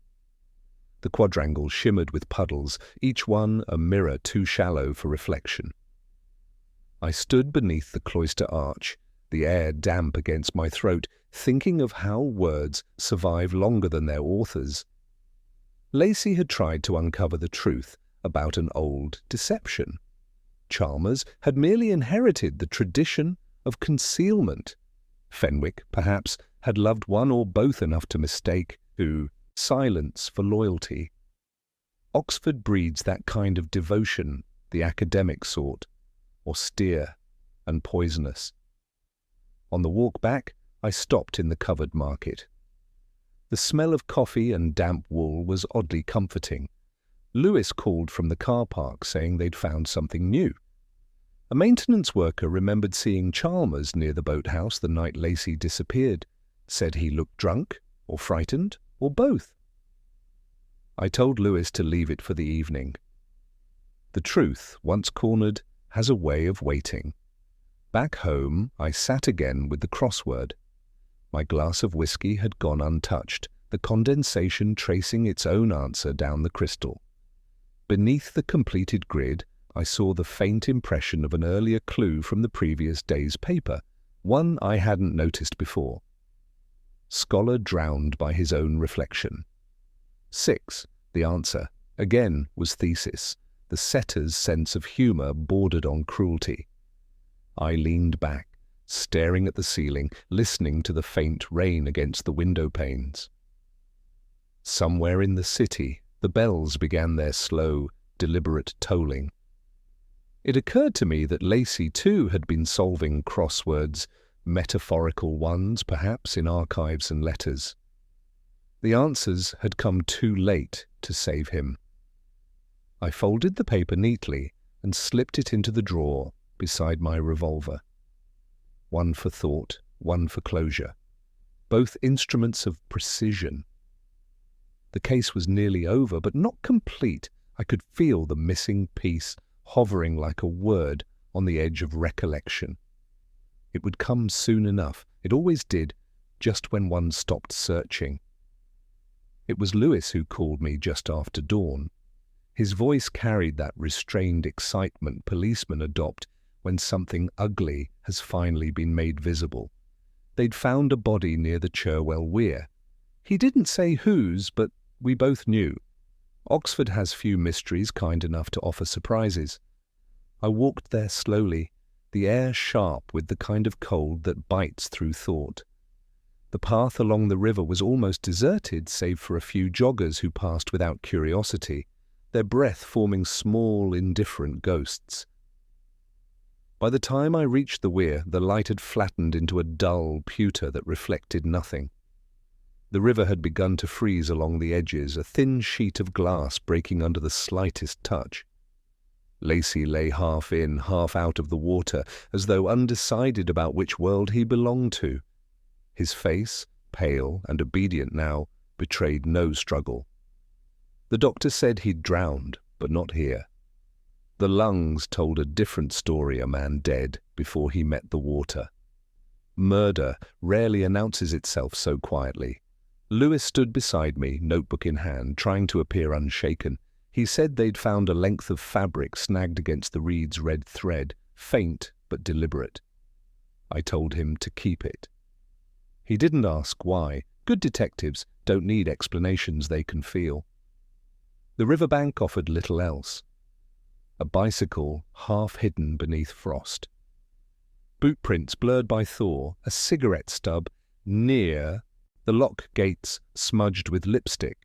The quadrangle shimmered with puddles, each one a mirror too shallow for reflection. I stood beneath the cloister arch, the air damp against my throat, thinking of how words survive longer than their authors. Lacey had tried to uncover the truth about an old deception. Chalmers had merely inherited the tradition of concealment. Fenwick, perhaps, had loved one or both enough to mistake silence for loyalty. Oxford breeds that kind of devotion, the academic sort, austere and poisonous. On the walk back, I stopped in the covered market. The smell of coffee and damp wool was oddly comforting. Lewis called from the car park saying they'd found something new. A maintenance worker remembered seeing Chalmers near the boathouse the night Lacey disappeared, said he looked drunk, or frightened, or both. I told Lewis to leave it for the evening. The truth, once cornered, has a way of waiting. Back home, I sat again with the crossword. My glass of whiskey had gone untouched, the condensation tracing its own answer down the crystal. Beneath the completed grid, I saw the faint impression of an earlier clue from the previous day's paper, one I hadn't noticed before. Scholar drowned by his own reflection. 6. The answer, again, was thesis. The setter's sense of humour bordered on cruelty. I leaned back, staring at the ceiling, listening to the faint rain against the window panes. Somewhere in the city, the bells began their slow, deliberate tolling. It occurred to me that Lacey, too, had been solving crosswords, metaphorical ones, perhaps, in archives and letters. The answers had come too late to save him. I folded the paper neatly and slipped it into the drawer beside my revolver. One for thought, one for closure. Both instruments of precision. The case was nearly over, but not complete. I could feel the missing piece hovering like a word on the edge of recollection. It would come soon enough. It always did, just when one stopped searching. It was Lewis who called me just after dawn. His voice carried that restrained excitement policemen adopt when something ugly has finally been made visible. They'd found a body near the Cherwell Weir. He didn't say whose, but we both knew. Oxford has few mysteries kind enough to offer surprises. I walked there slowly, the air sharp with the kind of cold that bites through thought. The path along the river was almost deserted, save for a few joggers who passed without curiosity, their breath forming small, indifferent ghosts. By the time I reached the weir, the light had flattened into a dull pewter that reflected nothing. The river had begun to freeze along the edges, a thin sheet of glass breaking under the slightest touch. Lacey lay half in, half out of the water, as though undecided about which world he belonged to. His face, pale and obedient now, betrayed no struggle. The doctor said he'd drowned, but not here. The lungs told a different story, a man dead before he met the water. Murder rarely announces itself so quietly. Lewis stood beside me, notebook in hand, trying to appear unshaken. He said they'd found a length of fabric snagged against the reed's red thread, faint but deliberate. I told him to keep it. He didn't ask why. Good detectives don't need explanations they can feel. The riverbank offered little else. A bicycle half hidden beneath frost. Boot prints blurred by thaw, a cigarette stub near the lock gates smudged with lipstick.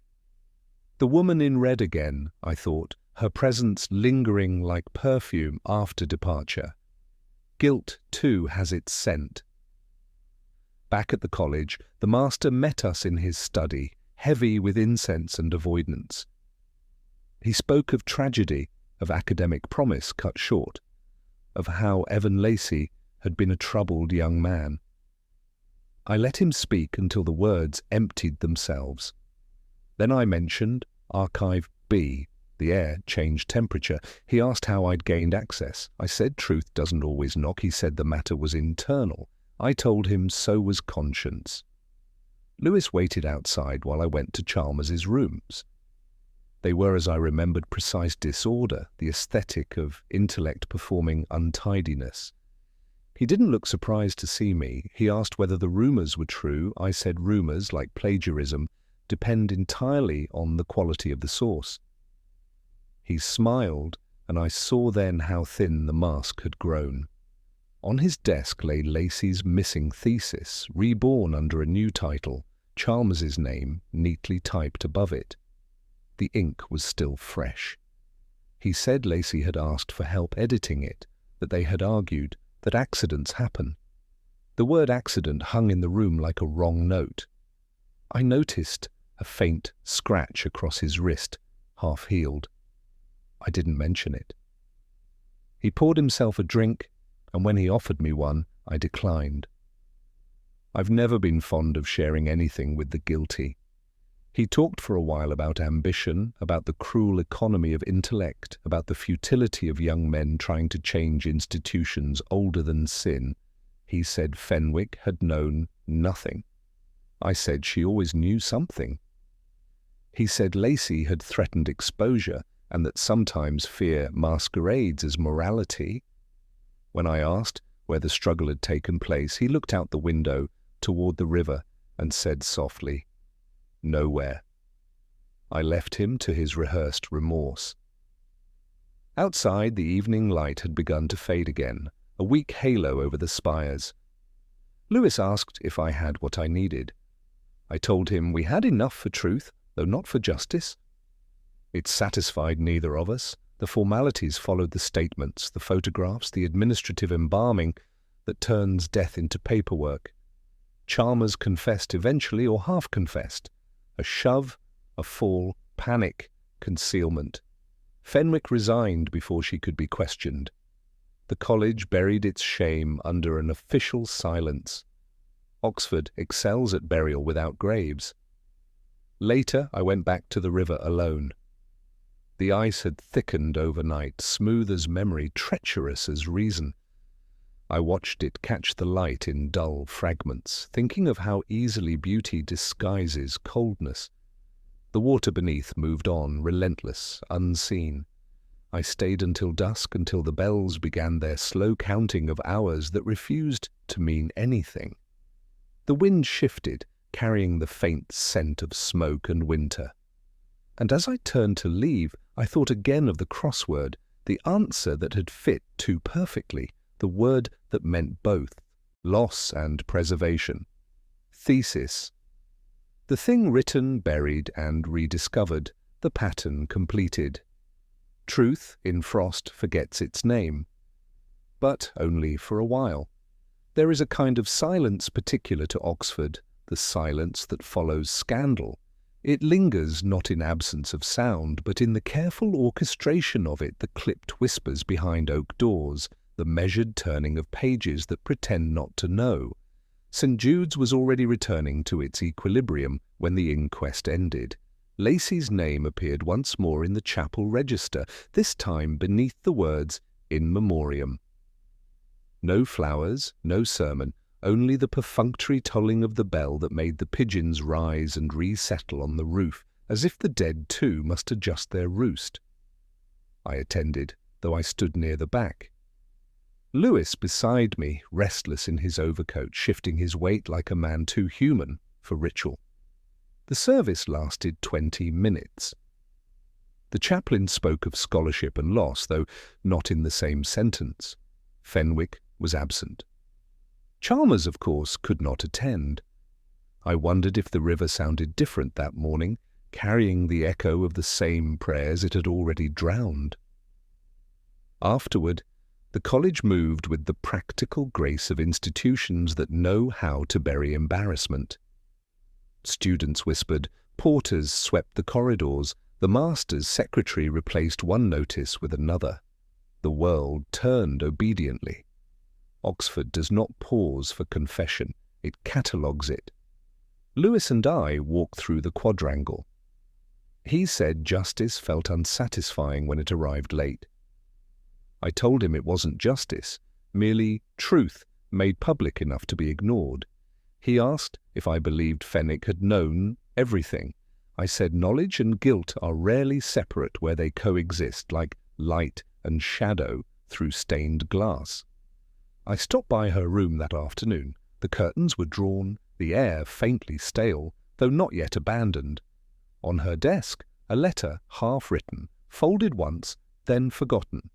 The woman in red again, I thought, her presence lingering like perfume after departure. Guilt, too, has its scent. Back at the college, the master met us in his study, heavy with incense and avoidance. He spoke of tragedy, of academic promise cut short, of how Evan Lacey had been a troubled young man. I let him speak until the words emptied themselves. Then I mentioned Archive B. The air changed temperature. He asked how I'd gained access. I said truth doesn't always knock. He said the matter was internal. I told him so was conscience. Lewis waited outside while I went to Chalmers's rooms. They were, as I remembered, precise disorder, the aesthetic of intellect performing untidiness. He didn't look surprised to see me. He asked whether the rumours were true. I said rumours, like plagiarism, depend entirely on the quality of the source. He smiled, and I saw then how thin the mask had grown. On his desk lay Lacey's missing thesis, reborn under a new title, Chalmers's name neatly typed above it. The ink was still fresh. He said Lacey had asked for help editing it, that they had argued that accidents happen. The word accident hung in the room like a wrong note. I noticed a faint scratch across his wrist, half healed. I didn't mention it. He poured himself a drink, and when he offered me one, I declined. I've never been fond of sharing anything with the guilty. He talked for a while about ambition, about the cruel economy of intellect, about the futility of young men trying to change institutions older than sin. He said Fenwick had known nothing. I said she always knew something. He said Lacey had threatened exposure and that sometimes fear masquerades as morality. When I asked where the struggle had taken place, he looked out the window toward the river and said softly, "Nowhere." I left him to his rehearsed remorse. Outside, the evening light had begun to fade again, a weak halo over the spires. Lewis asked if I had what I needed. I told him we had enough for truth, though not for justice. It satisfied neither of us. The formalities followed the statements, the photographs, the administrative embalming that turns death into paperwork. Chalmers confessed eventually, or half-confessed. A shove, a fall, panic, concealment. Fenwick resigned before she could be questioned. The college buried its shame under an official silence. Oxford excels at burial without graves. Later, I went back to the river alone. The ice had thickened overnight, smooth as memory, treacherous as reason. I watched it catch the light in dull fragments, thinking of how easily beauty disguises coldness. The water beneath moved on, relentless, unseen. I stayed until dusk, until the bells began their slow counting of hours that refused to mean anything. The wind shifted, carrying the faint scent of smoke and winter. And as I turned to leave, I thought again of the crossword, the answer that had fit too perfectly, the word that meant both, loss and preservation. Thesis. The thing written, buried, and rediscovered, the pattern completed. Truth, in frost, forgets its name. But only for a while. There is a kind of silence particular to Oxford, the silence that follows scandal. It lingers not in absence of sound, but in the careful orchestration of it, the clipped whispers behind oak doors, the measured turning of pages that pretend not to know. St. Jude's was already returning to its equilibrium when the inquest ended. Lacey's name appeared once more in the chapel register, this time beneath the words "In Memoriam." No flowers, no sermon, only the perfunctory tolling of the bell that made the pigeons rise and resettle on the roof, as if the dead too must adjust their roost. I attended, though I stood near the back. Lewis beside me, restless in his overcoat, shifting his weight like a man too human for ritual. The service lasted 20 minutes. The chaplain spoke of scholarship and loss, though not in the same sentence. Fenwick was absent. Chalmers, of course, could not attend. I wondered if the river sounded different that morning, carrying the echo of the same prayers it had already drowned. Afterward, the college moved with the practical grace of institutions that know how to bury embarrassment. Students whispered, porters swept the corridors, the master's secretary replaced one notice with another. The world turned obediently. Oxford does not pause for confession, it catalogues it. Lewis and I walked through the quadrangle. He said justice felt unsatisfying when it arrived late. I told him it wasn't justice, merely truth made public enough to be ignored. He asked if I believed Fenwick had known everything. I said knowledge and guilt are rarely separate where they coexist, like light and shadow through stained glass. I stopped by her room that afternoon. The curtains were drawn, the air faintly stale, though not yet abandoned. On her desk, a letter half written, folded once, then forgotten.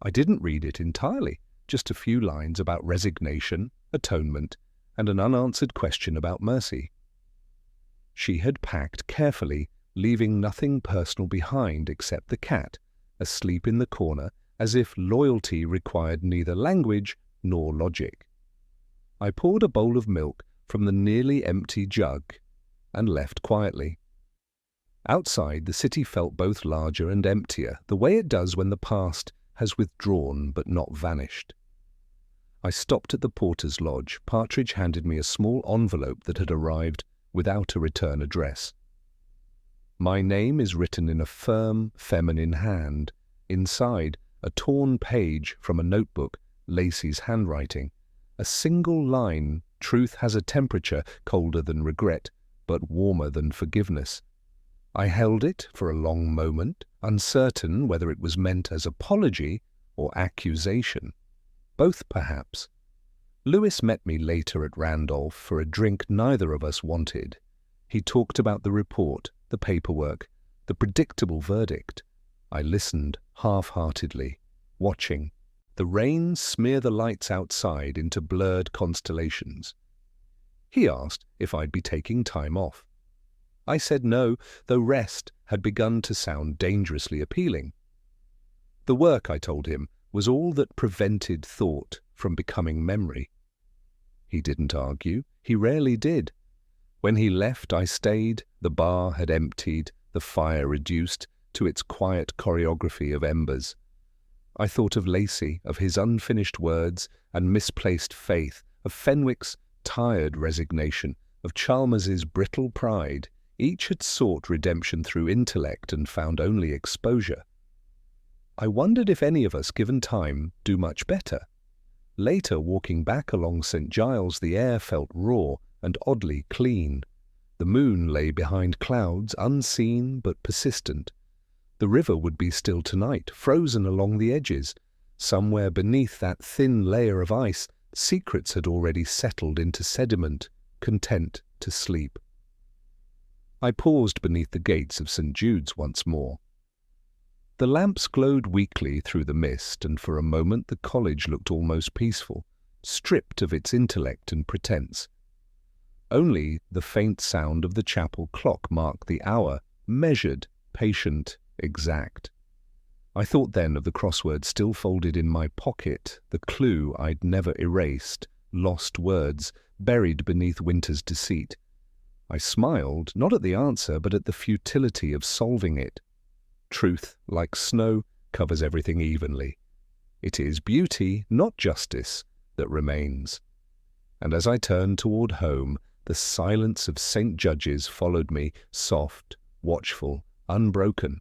I didn't read it entirely, just a few lines about resignation, atonement, and an unanswered question about mercy. She had packed carefully, leaving nothing personal behind except the cat, asleep in the corner, as if loyalty required neither language nor logic. I poured a bowl of milk from the nearly empty jug and left quietly. Outside, the city felt both larger and emptier, the way it does when the past has withdrawn but not vanished. I stopped at the porter's lodge. Partridge handed me a small envelope that had arrived without a return address. My name is written in a firm, feminine hand. Inside, a torn page from a notebook, Lacey's handwriting. A single line, truth has a temperature colder than regret, but warmer than forgiveness. I held it for a long moment, uncertain whether it was meant as apology or accusation. Both, perhaps. Lewis met me later at Randolph for a drink neither of us wanted. He talked about the report, the paperwork, the predictable verdict. I listened half-heartedly, watching the rain smear the lights outside into blurred constellations. He asked if I'd be taking time off. I said no, though rest had begun to sound dangerously appealing. The work, I told him, was all that prevented thought from becoming memory. He didn't argue. He rarely did. When he left, I stayed. The bar had emptied, the fire reduced to its quiet choreography of embers. I thought of Lacey, of his unfinished words and misplaced faith, of Fenwick's tired resignation, of Chalmers's brittle pride. Each had sought redemption through intellect and found only exposure. I wondered if any of us, given time, do much better. Later, walking back along St. Giles, the air felt raw and oddly clean. The moon lay behind clouds, unseen but persistent. The river would be still tonight, frozen along the edges. Somewhere beneath that thin layer of ice, secrets had already settled into sediment, content to sleep. I paused beneath the gates of St. Jude's once more. The lamps glowed weakly through the mist, and for a moment the college looked almost peaceful, stripped of its intellect and pretense. Only the faint sound of the chapel clock marked the hour, measured, patient, exact. I thought then of the crossword still folded in my pocket, the clue I'd never erased, lost words, buried beneath winter's deceit. I smiled, not at the answer, but at the futility of solving it. Truth, like snow, covers everything evenly. It is beauty, not justice, that remains. And as I turned toward home, the silence of St. Judge's followed me, soft, watchful, unbroken,